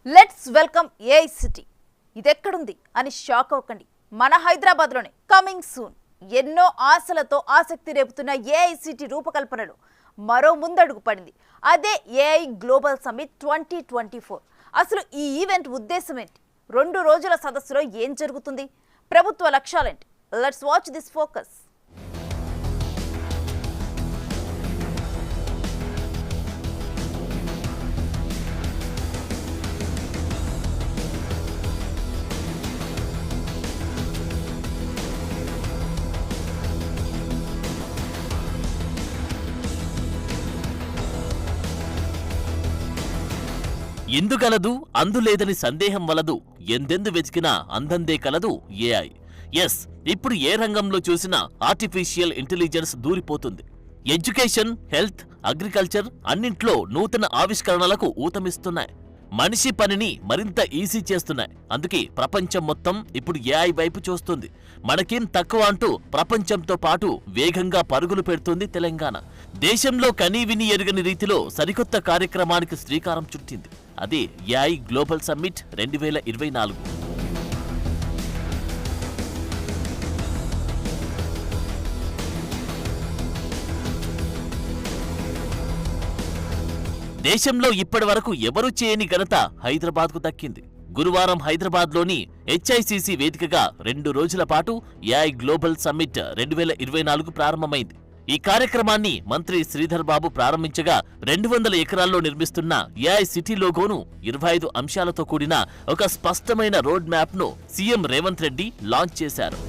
Let's welcome AI city. ఇదెక్కడుంది అని shock అవ్వకండి. మన హైదరాబాద్లోనే కమింగ్ సూన్. ఎన్నో ఆశలతో ఆసక్తి రేపుతున్న ఏఐ సిటీ రూపకల్పనలో మరో ముందడుగు పడింది. అదే ఏఐ గ్లోబల్ సమ్మిట్ 2024. అసలు ఈ ఈవెంట్ ఉద్దేశం ఏంటి? 2 రోజుల సదస్సులో ఏం జరుగుతుంది? ప్రభుత్వ లక్ష్యాలేంటి? Let's watch this focus. ఎందుగలదు అందులేదని సందేహం వలదు, ఎందెందు వెతికినా అందందే కలదు ఏఐ. ఎస్, ఇప్పుడు ఏ రంగంలో చూసినా ఆర్టిఫిషియల్ ఇంటెలిజెన్స్ దూరిపోతుంది. ఎడ్యుకేషన్, హెల్త్, అగ్రికల్చర్ అన్నింట్లో నూతన ఆవిష్కరణలకు ఊతమిస్తున్నాయి. మనిషి పనిని మరింత ఈజీ చేస్తున్నాయి. అందుకే ప్రపంచం మొత్తం ఇప్పుడు ఏఐ వైపు చూస్తుంది. మనకేం తక్కువ అంటూ ప్రపంచంతో పాటు వేగంగా పరుగులు పెడుతుంది తెలంగాణ. దేశంలో కనీవిని ఎరుగని రీతిలో సరికొత్త కార్యక్రమానికి శ్రీకారం చుట్టింది. అదే ఏఐ గ్లోబల్ సమ్మిట్ 2024. దేశంలో ఇప్పటి వరకు ఎవరూ చేయని ఘనత హైదరాబాద్కు దక్కింది. గురువారం హైదరాబాద్లోని హెచ్ఐసిసి వేదికగా 2 రోజుల పాటు ఏఐ గ్లోబల్ సమ్మిట్ 2024 ప్రారంభమైంది. ఈ కార్యక్రమాన్ని మంత్రి శ్రీధర్ బాబు ప్రారంభించగా 200 ఎకరాల్లో నిర్మిస్తున్న ఏఐ సిటీ లోగోను 25 అంశాలతో కూడిన ఒక స్పష్టమైన రోడ్ మ్యాప్ను సీఎం రేవంత్ రెడ్డి లాంచ్ చేశారు.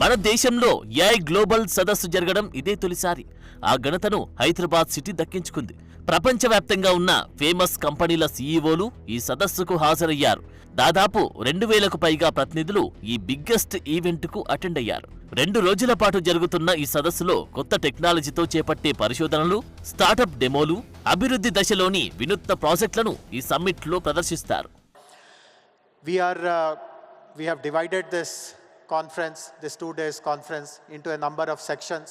మన దేశంలో ఏఐ గ్లోబల్ సదస్సు జరగడం ఇదే తొలిసారి. ఆ ఘనతను హైదరాబాద్ సిటీ దక్కించుకుంది. ప్రపంచవ్యాప్తంగా ఉన్న ఫేమస్ కంపెనీల సీఈఓలు ఈ సదస్సుకు హాజరయ్యారు. దాదాపు 2000కు పైగా ప్రతినిధులు ఈ బిగ్గెస్ట్ ఈవెంట్కు అటెండ్ అయ్యారు. 2 రోజుల పాటు జరుగుతున్న ఈ సదస్సులో కొత్త టెక్నాలజీతో చేపట్టే పరిశోధనలు, స్టార్టప్ డెమోలు, అభివృద్ధి దశలోని వినూత్న ప్రాజెక్టులను ఈ సమ్మిట్లో ప్రదర్శిస్తారు. We have divided this 2 days conference, into a number of sections.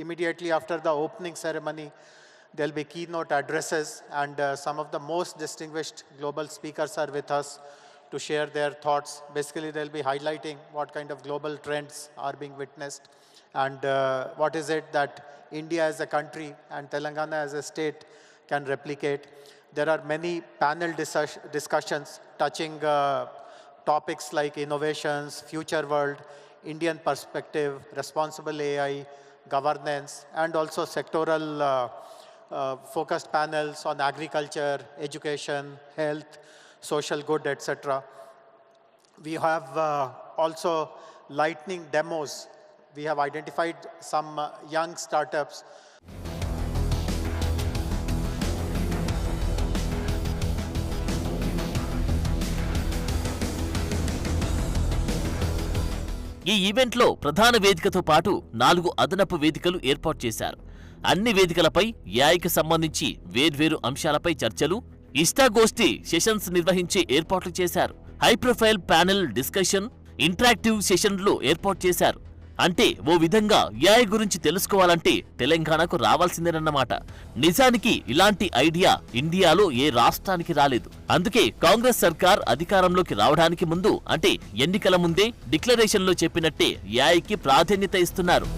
Immediately after the opening ceremony, there'll be keynote addresses, and some of the most distinguished global speakers are with us to share their thoughts. Basically, they'll be highlighting what kind of global trends are being witnessed, and what is it that India as a country and Telangana as a state can replicate. There are many panel discussions touching topics like innovations, future world, Indian perspective, responsible AI, governance, and also sectoral focused panels on agriculture, education, health, social good, etc. We have also lightning demos. We have identified some young startups. ఈ ఈవెంట్లో ప్రధాన వేదికతో పాటు 4 అదనపు వేదికలు ఏర్పాటు చేశారు. అన్ని వేదికలపై ఏఐకి సంబంధించి వేర్వేరు అంశాలపై చర్చలు, ఇష్టాగోష్ఠి సెషన్స్ నిర్వహించే ఏర్పాట్లు చేశారు. High profile panel discussion, interactive సెషన్లు ఏర్పాటు చేశారు. అంటే ఓ విధంగా ఏఐ గురించి తెలుసుకోవాలంటే తెలంగాణకు రావాల్సిందేనన్నమాట. నిజానికి ఇలాంటి ఐడియా ఇండియాలో ఏ రాష్ట్రానికి రాలేదు. అందుకే కాంగ్రెస్ సర్కార్ అధికారంలోకి రావడానికి ముందు, అంటే ఎన్నికల ముందే డిక్లరేషన్లో చెప్పినట్టే ఏఐకి ప్రాధాన్యత ఇస్తున్నారు.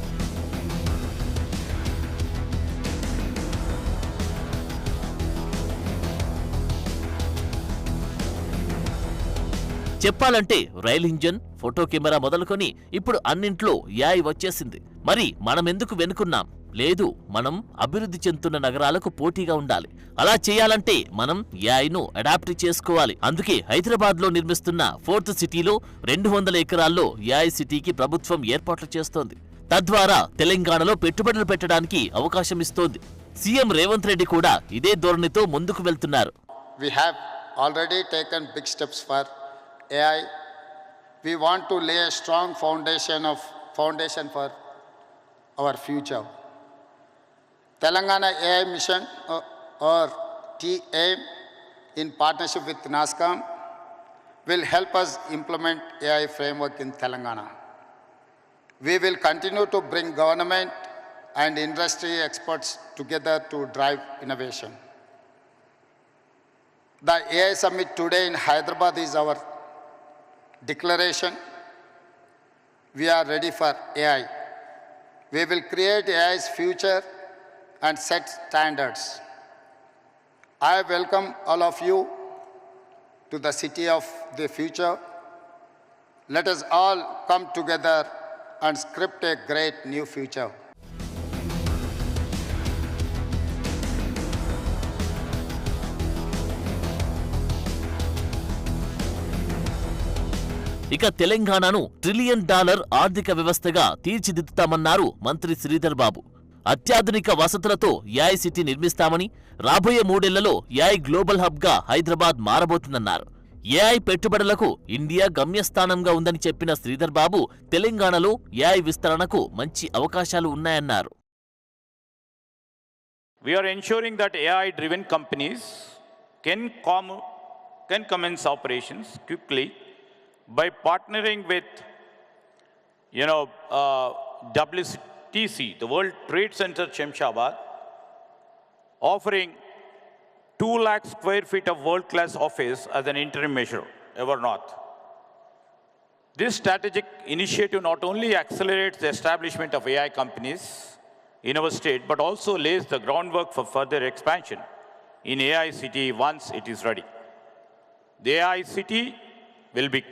చెప్పాలంటే రైల్ ఇంజన్, ఫోటో కెమెరా మొదలుకొని ఇప్పుడు అన్నింట్లో ఏఐ వచ్చేసింది. మరి మనమెందుకు వెనుకున్నాం? లేదు, మనం అభివృద్ధి చెందుతున్న నగరాలకు పోటీగా ఉండాలి. అలా చేయాలంటే మనం ఏఐను అడాప్ట్ చేసుకోవాలి. అందుకే హైదరాబాద్లో నిర్మిస్తున్న 4th సిటీలో 200 ఎకరాల్లో ఏఐ సిటీకి ప్రభుత్వం ఏర్పాట్లు చేస్తోంది. తద్వారా తెలంగాణలో పెట్టుబడులు పెట్టడానికి అవకాశం ఇస్తోంది. సీఎం రేవంత్ రెడ్డి కూడా ఇదే ధోరణితో ముందుకు వెళ్తున్నారు. We have already taken big steps for AI. We want to lay a strong foundation for our future. Telangana AI Mission or TAIM in partnership with NASSCOM will help us implement AI framework in Telangana. We will continue to bring government and industry experts together to drive innovation. The AI Summit today in Hyderabad is our declaration. We are ready for AI. We will create AI's future and set standards. I welcome all of you to the city of the future. Let us all come together and script a great new future. ఇక తెలంగాణను $1 trillion ఆర్థిక వ్యవస్థగా తీర్చిదిద్దుతామన్నారు మంత్రి శ్రీధర్ బాబు. అత్యాధునిక వసతులతో AI city నిర్మిస్తామని, రాబోయే 3 ఏళ్లలో ఏఐ గ్లోబల్ హబ్గా హైదరాబాద్ మారబోతుందన్నారు. ఏఐ పెట్టుబడులకు ఇండియా గమ్యస్థానంగా ఉందని చెప్పిన శ్రీధర్ బాబు తెలంగాణలో ఏఐ విస్తరణకు మంచి అవకాశాలు ఉన్నాయన్నారు. We are ensuring that AI-driven companies can commence operations quickly by partnering with, WTC, the World Trade Center, Shamshabad, offering 2 lakh square feet of world-class office as an interim measure, Evernorth. This strategic initiative not only accelerates the establishment of AI companies in our state, but also lays the groundwork for further expansion in AI City once it is ready. The AI City will be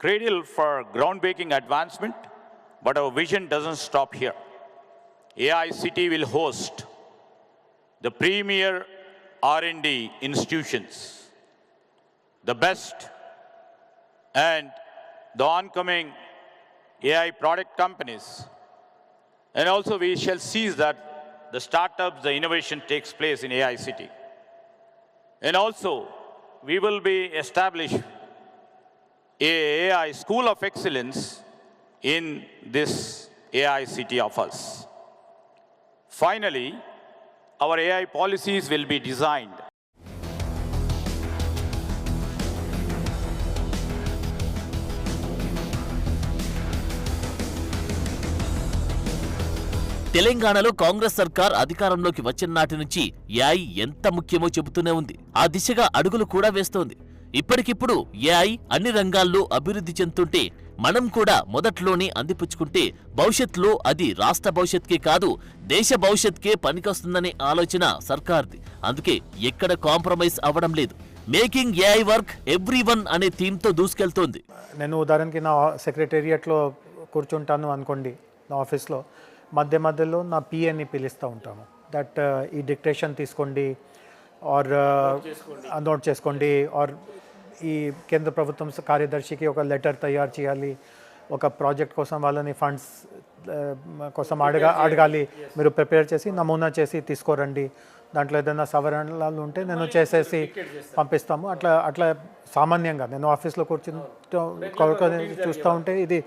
cradle for groundbreaking advancement, but our vision doesn't stop here. AI City will host the premier R&D institutions, the best and the oncoming AI product companies. And also we shall seize that the startups, the innovation takes place in AI City. And also we will be established a AI School of Excellence in this AI City of us. Finally, our AI policies will be designed తెలంగాణలో కాంగ్రెస్ సర్కార్ అధికారంలోకి వచ్చిన నాటి నుంచి AI ఎంత ముఖ్యమో చెబుతూనే ఉంది. ఆ దిశగా అడుగులు కూడా వేస్తోంది. ఇప్పటికిప్పుడు ఏఐ అన్ని రంగాల్లో అభివృద్ధి చెందుతుంటే మనం కూడా మొదట్లోనే అందిపుచ్చుకుంటే భవిష్యత్తులో అది రాష్ట్ర భవిష్యత్కే కాదు దేశ భవిష్యత్కే పనికొస్తుందనే ఆలోచన సర్కార్ది. అందుకే ఎక్కడ కాంప్రమైజ్ అవ్వడం లేదు. మేకింగ్ ఏఐ వర్క్ ఎవ్రీవన్ అనే థీమ్తో దూసుకెళ్తోంది. నేను ఉదాహరణకి నా సెక్రటేరియట్లో కూర్చుంటాను అనుకోండి, నా ఆఫీస్లో మధ్యలో నా పిఏని పిలుస్తూ ఉంటాము. దట్ ఈ డిక్టేషన్ తీసుకోండి ఆర్ నోట్ చేసుకోండి, ఆర్ ఈ కేంద్ర ప్రభుత్వం కార్యదర్శికి ఒక లెటర్ తయారు చేయాలి, ఒక ప్రాజెక్ట్ కోసం వాళ్ళని ఫండ్స్ కోసం అడగాలి, మీరు ప్రిపేర్ చేసి నమూనా చేసి తీసుకోరండి, దాంట్లో ఏదైనా సవరణలు ఉంటే నేను చేసేసి పంపిస్తాము. అట్లా సామాన్యంగా నేను ఆఫీస్లో కూర్చుని చూస్తూ ఉంటే ఇది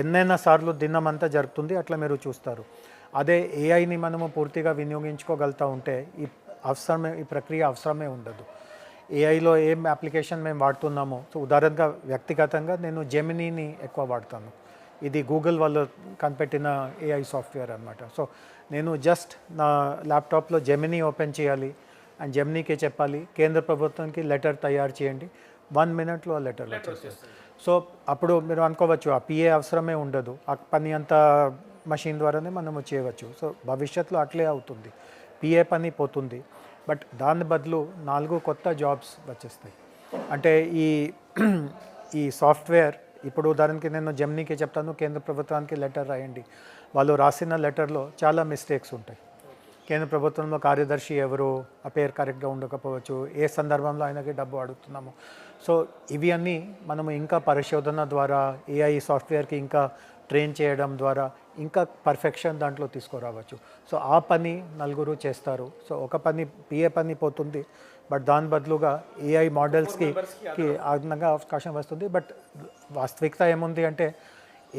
ఎన్నైనా సార్లు దినమంతా జరుగుతుంది. అట్లా మీరు చూస్తారు. అదే ఏఐని మనము పూర్తిగా వినియోగించుకోగలుగుతూ ఉంటే ఈ ప్రక్రియ అవసరమే ఉండదు. ఏఐలో ఏం అప్లికేషన్ మేము వాడుతున్నామో, సో ఉదాహరణగా వ్యక్తిగతంగా నేను జెమినీని ఎక్కువ వాడతాను. ఇది గూగుల్ వాళ్ళు కనిపెట్టిన ఏఐ సాఫ్ట్వేర్ అనమాట. సో నేను జస్ట్ నా ల్యాప్టాప్లో జెమినీ ఓపెన్ చేయాలి అండ్ జెమినీకి చెప్పాలి కేంద్ర ప్రభుత్వానికి లెటర్ తయారు చేయండి, 1 minute ఆ లెటర్ వచ్చేస్తుంది. సో అప్పుడు మీరు అనుకోవచ్చు ఆ పిఏ అవసరమే ఉండదు, ఆ పని అంతా మషిన్ ద్వారానే మనము చేయవచ్చు. సో భవిష్యత్తులో అట్లే అవుతుంది, పిఏ పని పోతుంది. బట్ దాని బదులు 4 కొత్త జాబ్స్ వచ్చేస్తాయి. అంటే ఈ సాఫ్ట్వేర్ ఇప్పుడు ఉదాహరణకి నేను జెమినీకి చెప్తాను కేంద్ర ప్రభుత్వానికి లెటర్ రాయండి, వాళ్ళు రాసిన లెటర్లో చాలా మిస్టేక్స్ ఉంటాయి. కేంద్ర ప్రభుత్వంలో కార్యదర్శి ఎవరు, ఆ పేరు కరెక్ట్గా ఉండకపోవచ్చు, ఏ సందర్భంలో ఆయనకి డబ్బు అడుగుతున్నాము. సో ఇవి అన్నీ మనము ఇంకా పరిశోధన ద్వారా ఏఐ సాఫ్ట్వేర్కి ఇంకా ట్రైన్ చేయడం ద్వారా ఇంకా పర్ఫెక్షన్ దాంట్లో తీసుకురావచ్చు. సో ఆ పని 4 చేస్తారు. సో ఒక పని పిఏ పని పోతుంది, బట్ దాని బదులుగా ఏఐ మోడల్స్కి అదనంగా అవకాశం వస్తుంది. బట్ వాస్తవికత ఏముంది అంటే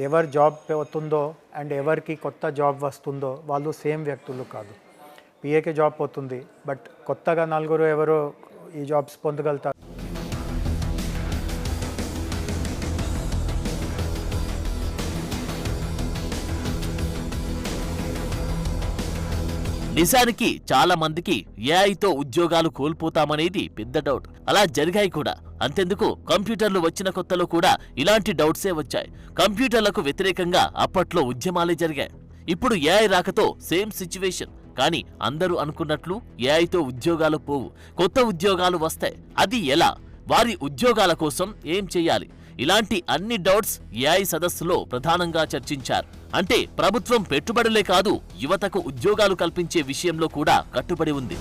ఎవరు జాబ్ పోతుందో అండ్ ఎవరికి కొత్త జాబ్ వస్తుందో వాళ్ళు సేమ్ వ్యక్తులు కాదు. పిఏకి జాబ్ పోతుంది, బట్ కొత్తగా 4 ఎవరో ఈ జాబ్స్ పొందగలుగుతారు. నిజానికి చాలా మందికి ఏఐతో ఉద్యోగాలు కోల్పోతామనేది పెద్ద డౌట్. అలా జరిగాయి కూడా. అంతెందుకు, కంప్యూటర్లు వచ్చిన కొత్తలో కూడా ఇలాంటి డౌట్సే వచ్చాయి. కంప్యూటర్లకు వ్యతిరేకంగా అప్పట్లో ఉద్యమాలే జరిగాయి. ఇప్పుడు ఏఐ రాకతో సేమ్ సిచ్యువేషన్. కానీ అందరూ అనుకున్నట్లు ఏఐతో ఉద్యోగాలు పోవు, కొత్త ఉద్యోగాలు వస్తాయి. అది ఎలా? వారి ఉద్యోగాల కోసం ఏం చేయాలి? ఇలాంటి అన్ని డౌట్స్ ఏఐ సదస్సులో ప్రధానంగా చర్చించారు. అంటే ప్రభుత్వం పెట్టుబడులే కాదు, యువతకు ఉద్యోగాలు కల్పించే విషయంలో కూడా కట్టుబడి ఉంది.